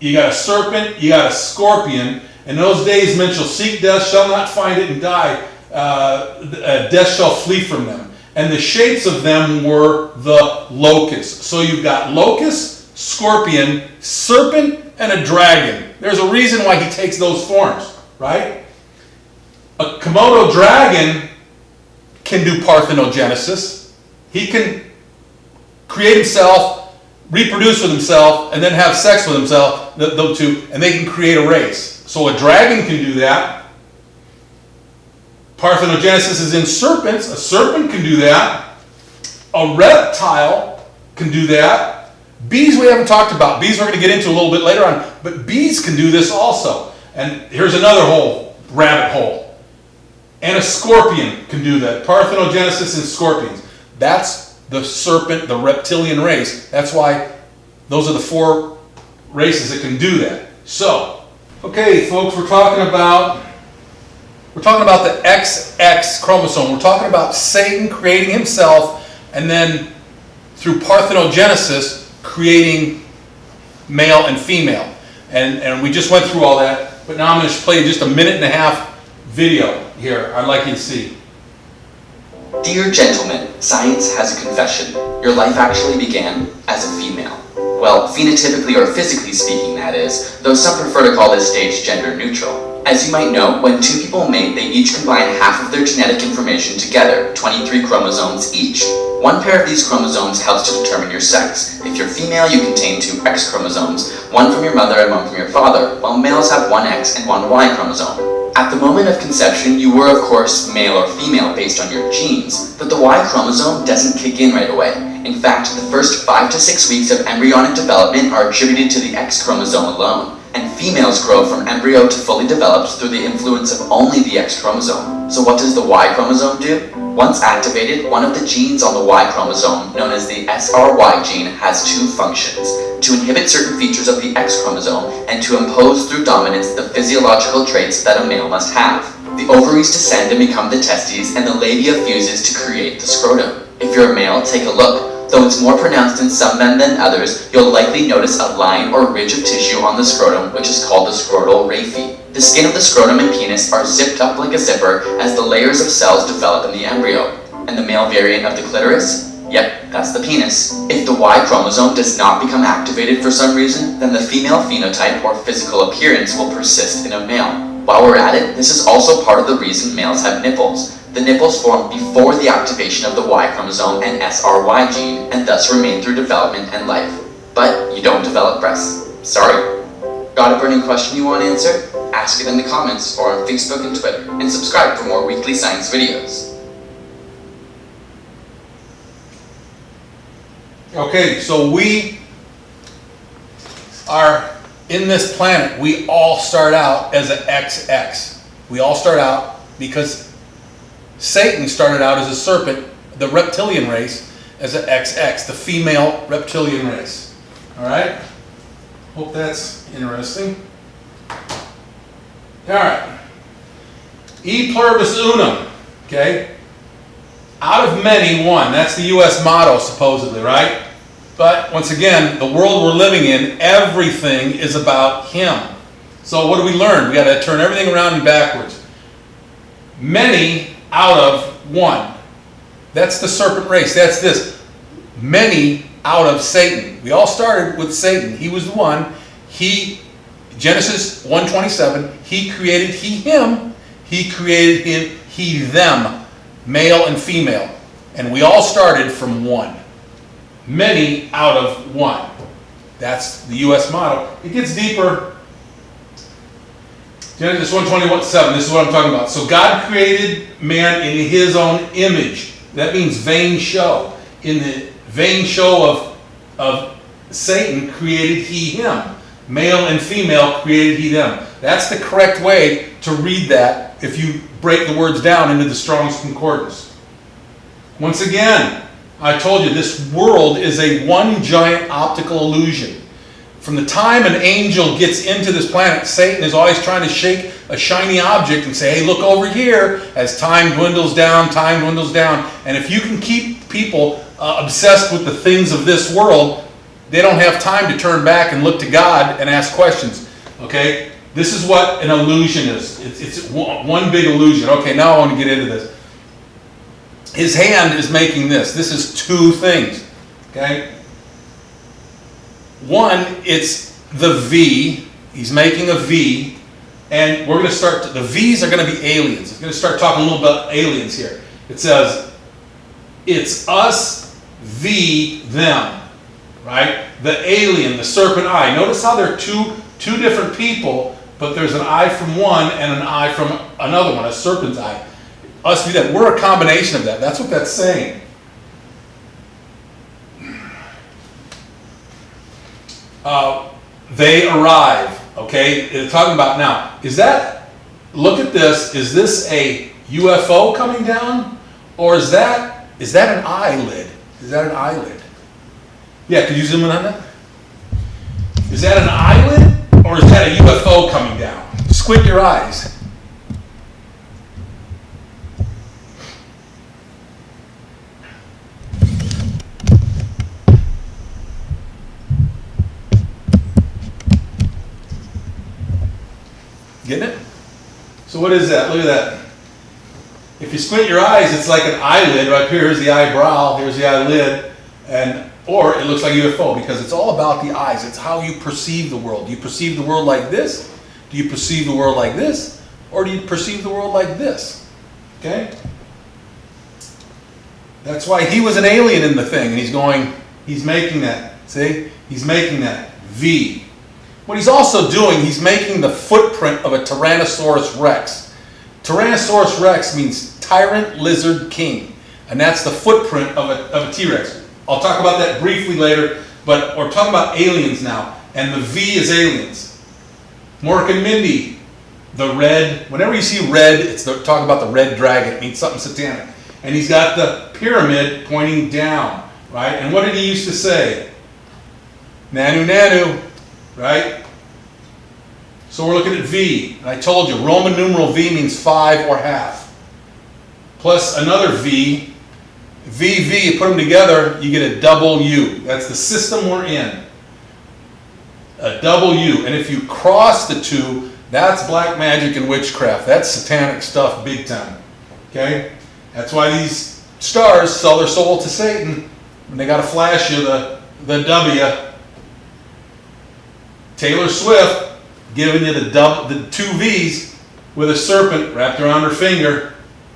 you got a serpent, you got a scorpion. In those days men shall seek death, shall not find it, and die. Death shall flee from them. And the shapes of them were the locusts. So you've got locust, scorpion, serpent, and a dragon. There's a reason why he takes those forms, right? A Komodo dragon can do parthenogenesis. He can create himself, reproduce with himself, and then have sex with himself, those two, and they can create a race. So a dragon can do that. Parthenogenesis is in serpents. A serpent can do that. A reptile can do that. Bees we haven't talked about. Bees we're going to get into a little bit later on. But bees can do this also. And here's another rabbit hole. And a scorpion can do that. Parthenogenesis in scorpions. That's the serpent, the reptilian race. That's why those are the 4 races that can do that. So, okay, folks, we're talking about the XX chromosome. We're talking about Satan creating himself, and then through parthenogenesis creating male and female. And we just went through all that, but now I'm going to play just a 1.5-minute video here I'd like you to see. Dear gentlemen, science has a confession. Your life actually began as a female. Well, phenotypically or physically speaking, that is, though some prefer to call this stage gender neutral. As you might know, when 2 people mate, they each combine half of their genetic information together, 23 chromosomes each. One pair of these chromosomes helps to determine your sex. If you're female, you contain 2 X chromosomes, one from your mother and one from your father, while males have 1 X and 1 Y chromosome. At the moment of conception, you were of course male or female based on your genes, but the Y chromosome doesn't kick in right away. In fact, the first 5 to 6 weeks of embryonic development are attributed to the X chromosome alone, and females grow from embryo to fully developed through the influence of only the X chromosome. So what does the Y chromosome do? Once activated, one of the genes on the Y chromosome, known as the SRY gene, has 2 functions: to inhibit certain features of the X chromosome and to impose through dominance the physiological traits that a male must have. The ovaries descend and become the testes, and the labia fuses to create the scrotum. If you're a male, take a look. Though it's more pronounced in some men than others, you'll likely notice a line or ridge of tissue on the scrotum, which is called the scrotal raphe. The skin of the scrotum and penis are zipped up like a zipper as the layers of cells develop in the embryo. And the male variant of the clitoris? Yep, that's the penis. If the Y chromosome does not become activated for some reason, then the female phenotype or physical appearance will persist in a male. While we're at it, this is also part of the reason males have nipples. The nipples form before the activation of the Y chromosome and SRY gene, and thus remain through development and life. But you don't develop breasts. Sorry. Got a burning question you want answered? Ask it in the comments or on Facebook and Twitter, and subscribe for more weekly science videos. Okay, so we are in this planet, we all start out as an XX. We all start out because Satan started out as a serpent, the reptilian race, as an XX, the female reptilian race. All right? Hope that's interesting. All right. E pluribus unum. Okay? Out of many, one. That's the U.S. motto, supposedly, right? But once again, the world we're living in, everything is about him. So what do we learn? We got to turn everything around and backwards. Many out of one. That's the serpent race. That's this. Many out of Satan. We all started with Satan. He was the one. He, Genesis 1:27, he created he, him. He created him, he, them. Male and female. And we all started from one. Many out of one. That's the U.S. motto. It gets deeper. Genesis 1:21-7. This is what I'm talking about. So God created man in his own image. That means vain show. In the vain show of Satan created he him. Male and female created he them. That's the correct way to read that if you break the words down into the Strong's Concordance. Once again, I told you this world is a one giant optical illusion. From the time an angel gets into this planet, Satan is always trying to shake a shiny object and say, hey, look over here, as time dwindles down, and if you can keep people obsessed with the things of this world, they don't have time to turn back and look to God and ask questions. Okay? This is what an illusion is. It's one big illusion. Okay, now I want to get into this. His hand is making this. This is two things. Okay? One, it's the V. He's making a V. And we're going to start, the V's are going to be aliens. It's going to start talking a little about aliens here. It says, it's us, V, them. Right? The alien, the serpent eye. Notice how they're two different people, but there's an eye from one and an eye from another one, a serpent's eye. Us, V, them. We're a combination of that. That's what that's saying. They arrive. Okay? It's talking about now. Is that, look at this, is this a UFO coming down? Or is that an eyelid? Is that an eyelid? Yeah, could you zoom in on that? Is that an eyelid or is that a UFO coming down? Squint your eyes. Getting it? So what is that? Look at that. If you squint your eyes, it's like an eyelid. Right here, here's the eyebrow, here's the eyelid, or it looks like a UFO because it's all about the eyes. It's how you perceive the world. Do you perceive the world like this? Do you perceive the world like this? Or do you perceive the world like this? Okay? That's why he was an alien in the thing, and he's making that. See? He's making that V. What he's also doing, he's making the footprint of a Tyrannosaurus Rex. Tyrannosaurus Rex means tyrant lizard king. And that's the footprint of a T-Rex. I'll talk about that briefly later, but we're talking about aliens now. And the V is aliens. Mork and Mindy, the red, whenever you see red, it's talking about the red dragon. It means something satanic. And he's got the pyramid pointing down, right? And what did he used to say? Nanu, nanu. Right? So we're looking at V. And I told you, Roman numeral V means 5 or half. Plus another V. V, you put them together, you get a double U. That's the system we're in. A double U. And if you cross the two, that's black magic and witchcraft. That's satanic stuff big time. Okay? That's why these stars sell their soul to Satan. And they got to flash you the W. Taylor Swift giving you the two V's with a serpent wrapped around her finger.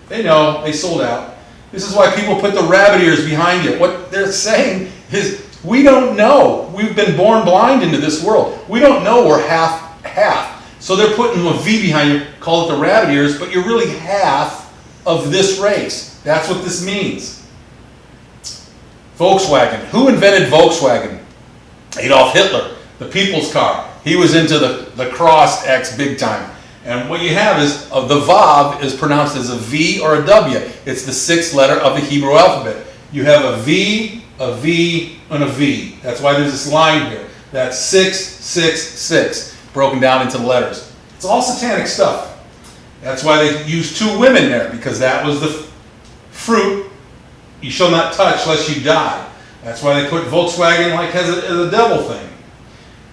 They know, they sold out. This is why people put the rabbit ears behind it. What they're saying is, we don't know. We've been born blind into this world. We don't know we're half. So they're putting a V behind you, call it the rabbit ears, but you're really half of this race. That's what this means. Volkswagen. Who invented Volkswagen? Adolf Hitler. the people's car. He was into the cross X big time. And what you have is, the Vav is pronounced as a V or a W. It's the sixth letter of the Hebrew alphabet. You have a V, and a V. That's why there's this line here. That's 666, broken down into the letters. It's all satanic stuff. That's why they used two women there, because that was the fruit you shall not touch lest you die. That's why they put Volkswagen like as a devil thing.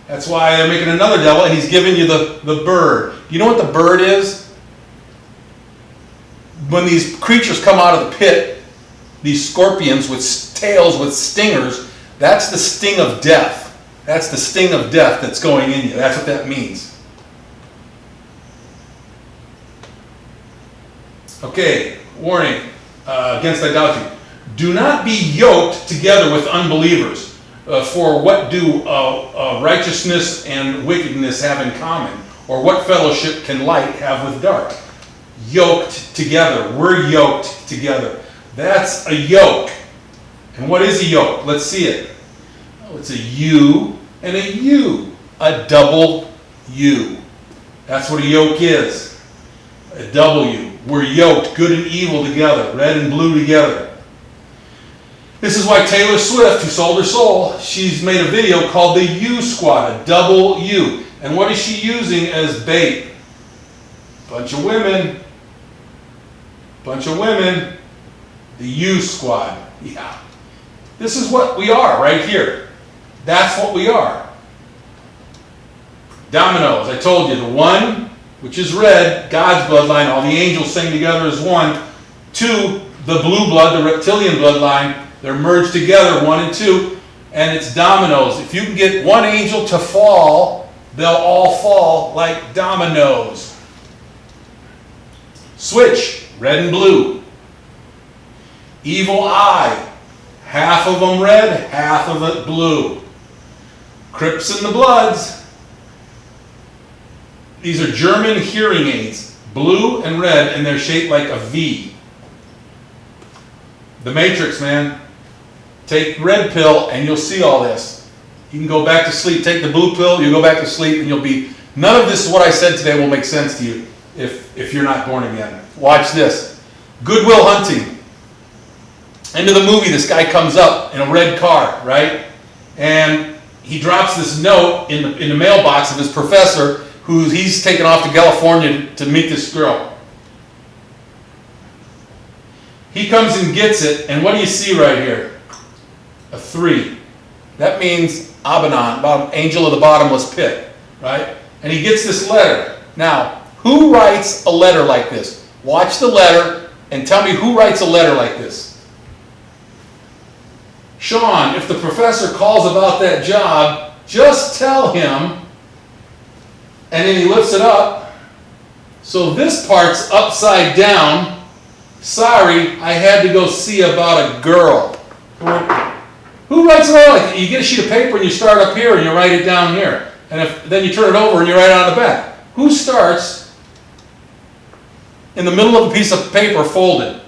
That's why they're making another devil, and he's giving you the bird. You know what the bird is? When these creatures come out of the pit, these scorpions with tails with stingers, that's the sting of death. That's the sting of death that's going in you. That's what that means. Okay, warning against idolatry. Do not be yoked together with unbelievers. For what do righteousness and wickedness have in common? Or what fellowship can light have with dark? Yoked together. We're yoked together. That's a yoke. And what is a yoke? Let's see it. Oh, it's a U and a U. A double U. That's what a yoke is. A W. We're yoked, good and evil together, red and blue together. This is why Taylor Swift, who sold her soul, she's made a video called the U Squad, a double U. And what is she using as bait? Bunch of women. The U Squad. Yeah. This is what we are right here. That's what we are. Dominoes, I told you, the one, which is red, God's bloodline, all the angels sing together as one. Two, the blue blood, the reptilian bloodline, they're merged together, 1 and 2, and it's dominoes. If you can get one angel to fall, they'll all fall like dominoes. Switch, red and blue. Evil eye, half of them red, half of it blue. Crips and the Bloods. These are German hearing aids, blue and red, and they're shaped like a V. The Matrix, man. Take red pill and you'll see all this. You can go back to sleep. Take the blue pill, you go back to sleep, and you'll be... None of this, what I said today, will make sense to you if you're not born again. Watch this. Good Will Hunting. End of the movie, this guy comes up in a red car, right? And he drops this note in the mailbox of his professor, who he's taken off to California to meet this girl. He comes and gets it, and what do you see right here? A 3. That means Abaddon, angel of the bottomless pit, right? And he gets this letter. Now, who writes a letter like this? Watch the letter and tell me who writes a letter like this. Sean, if the professor calls about that job, just tell him. And then he lifts it up. So this part's upside down. Sorry, I had to go see about a girl. Who writes it out like that? You get a sheet of paper and you start up here and you write it down here. And then you turn it over and you write it on the back. Who starts in the middle of a piece of paper folded?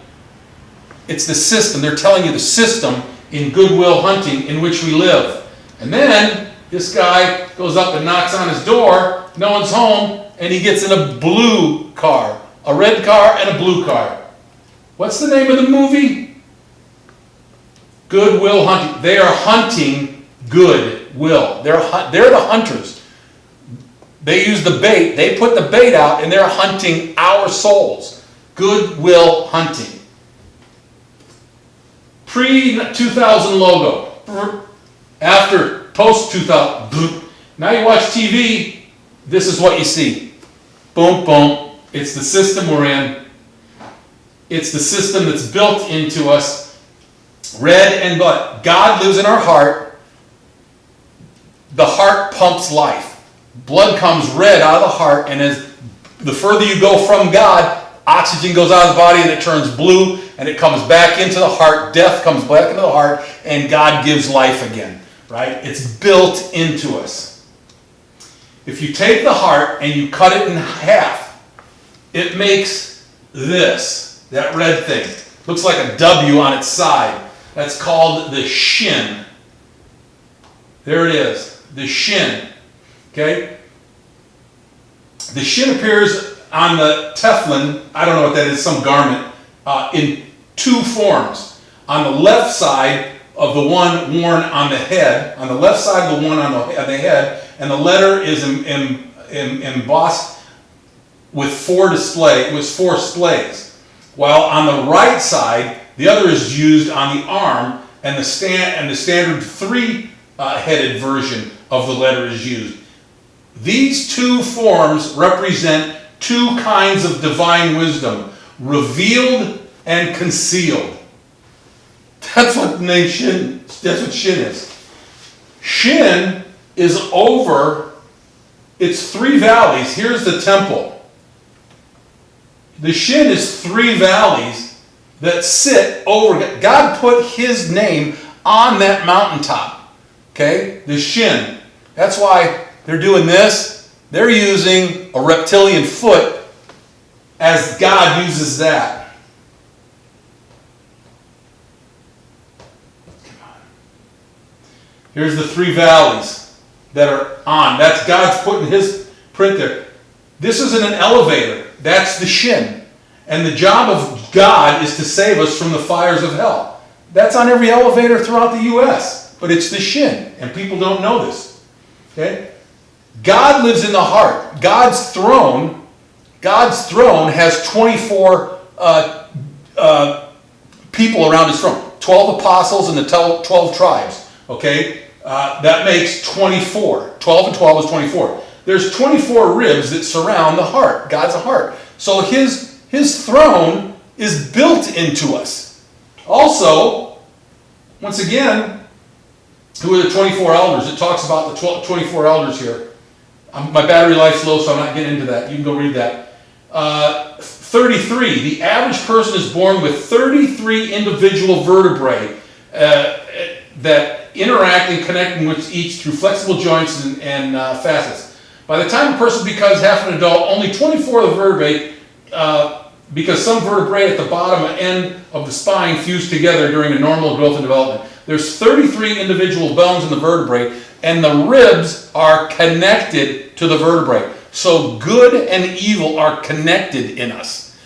It's the system. They're telling you the system in Good Will Hunting in which we live. And then this guy goes up and knocks on his door. No one's home. And he gets in a blue car. A red car and a blue car. What's the name of the movie? Good Will Hunting. They are hunting good will. They're the hunters. They use the bait. They put the bait out and they're hunting our souls. Good Will Hunting. Pre-2000 logo. After post-2000. Now you watch TV, this is what you see. Boom, boom. It's the system we're in. It's the system that's built into us. Red and blood. God lives in our heart. The heart pumps life. Blood comes red out of the heart, and as the further you go from God, oxygen goes out of the body and it turns blue, and it comes back into the heart. Death comes back into the heart, and God gives life again. Right? It's built into us. If you take the heart and you cut it in half, it makes this, that red thing. Looks like a W on its side. That's called the shin. There it is. the shin. Okay? The shin appears on the tefillin, I don't know what that is, some garment, in two forms. On the left side of the one worn on the head, on the left side of the one on the head, and the letter is embossed with four displays. While on the right side, the other is used on the arm, and the standard three-headed version of the letter is used. These two forms represent two kinds of divine wisdom, revealed and concealed. That's what the name Shin, that's what Shin is. Shin is over, it's three valleys. Here's the temple. The Shin is three valleys that sit over. God put his name on that mountaintop. Okay? The Shin. That's why they're doing this. They're using a reptilian foot as God uses that. Here's the three valleys that are on. That's God's putting his print there. This isn't an elevator. That's the Shin. And the job of God is to save us from the fires of hell. That's on every elevator throughout the U.S. But it's the Shin. And people don't know this. Okay? God lives in the heart. God's throne has 24 people around his throne. 12 apostles and the 12 tribes. Okay? That makes 24. 12 and 12 is 24. There's 24 ribs that surround the heart. God's a heart. So his throne is built into us. Also, once again, who are the 24 elders? It talks about the 24 elders here. My battery life's low, so I'm not getting into that. You can go read that. 33. The average person is born with 33 individual vertebrae that interact and connect with each through flexible joints and facets. By the time a person becomes half an adult, only 24 of the vertebrae, because some vertebrae at the bottom end of the spine fuse together during a normal growth and development. There's 33 individual bones in the vertebrae, and the ribs are connected to the vertebrae. So good and evil are connected in us.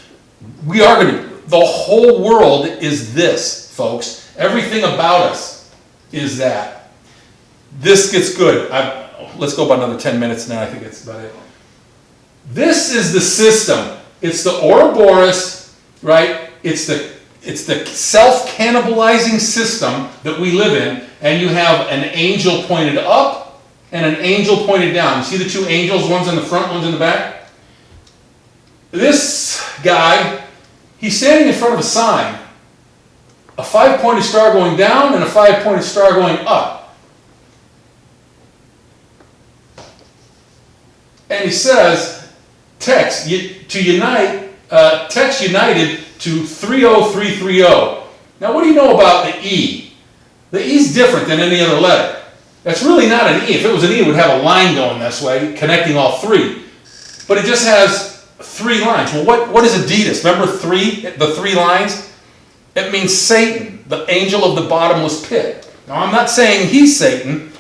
The whole world is this, folks. Everything about us is that. This gets good. Let's go about another 10 minutes now. I think that's about it. This is the system. It's the Ouroboros, right? It's the self-cannibalizing system that we live in, and you have an angel pointed up and an angel pointed down. You see the two angels, one's in the front, one's in the back? This guy, he's standing in front of a sign. A 5-pointed star going down and a 5-pointed star going up. And he says, text united to 30330. Now what do you know about the E? The E's different than any other letter. That's really not an E. If it was an E, it would have a line going this way, connecting all three. But it just has 3 lines. Well, what is Adidas? Remember the 3 lines? It means Satan, the angel of the bottomless pit. Now I'm not saying he's Satan.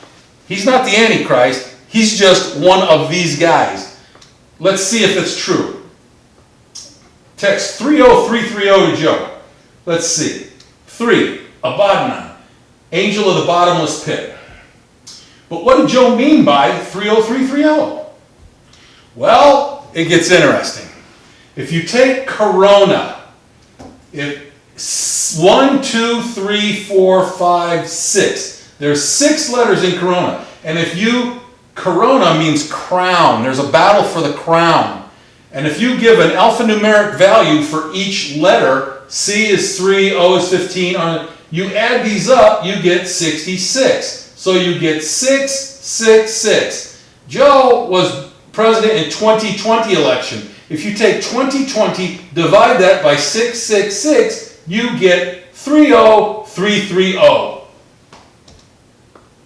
He's not the Antichrist. He's just one of these guys. Let's see if it's true. Text 30330 to Joe. Let's see. 3, Abaddon, angel of the bottomless pit. But what did Joe mean by 30330? Well, it gets interesting. If you take Corona, if 1, 2, 3, 4, 5, 6. There's 6 letters in Corona. And Corona means crown. There's a battle for the crown. And if you give an alphanumeric value for each letter, C is 3, O is 15, you add these up, you get 66. So you get 666. Joe was president in 2020 election. If you take 2020, divide that by 666, you get 30330.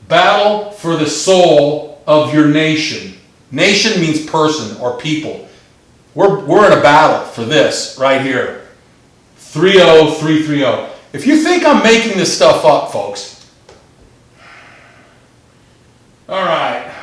Battle for the soul of your nation. Nation means person or people. We're in a battle for this right here. 30330. If you think I'm making this stuff up, folks, All right.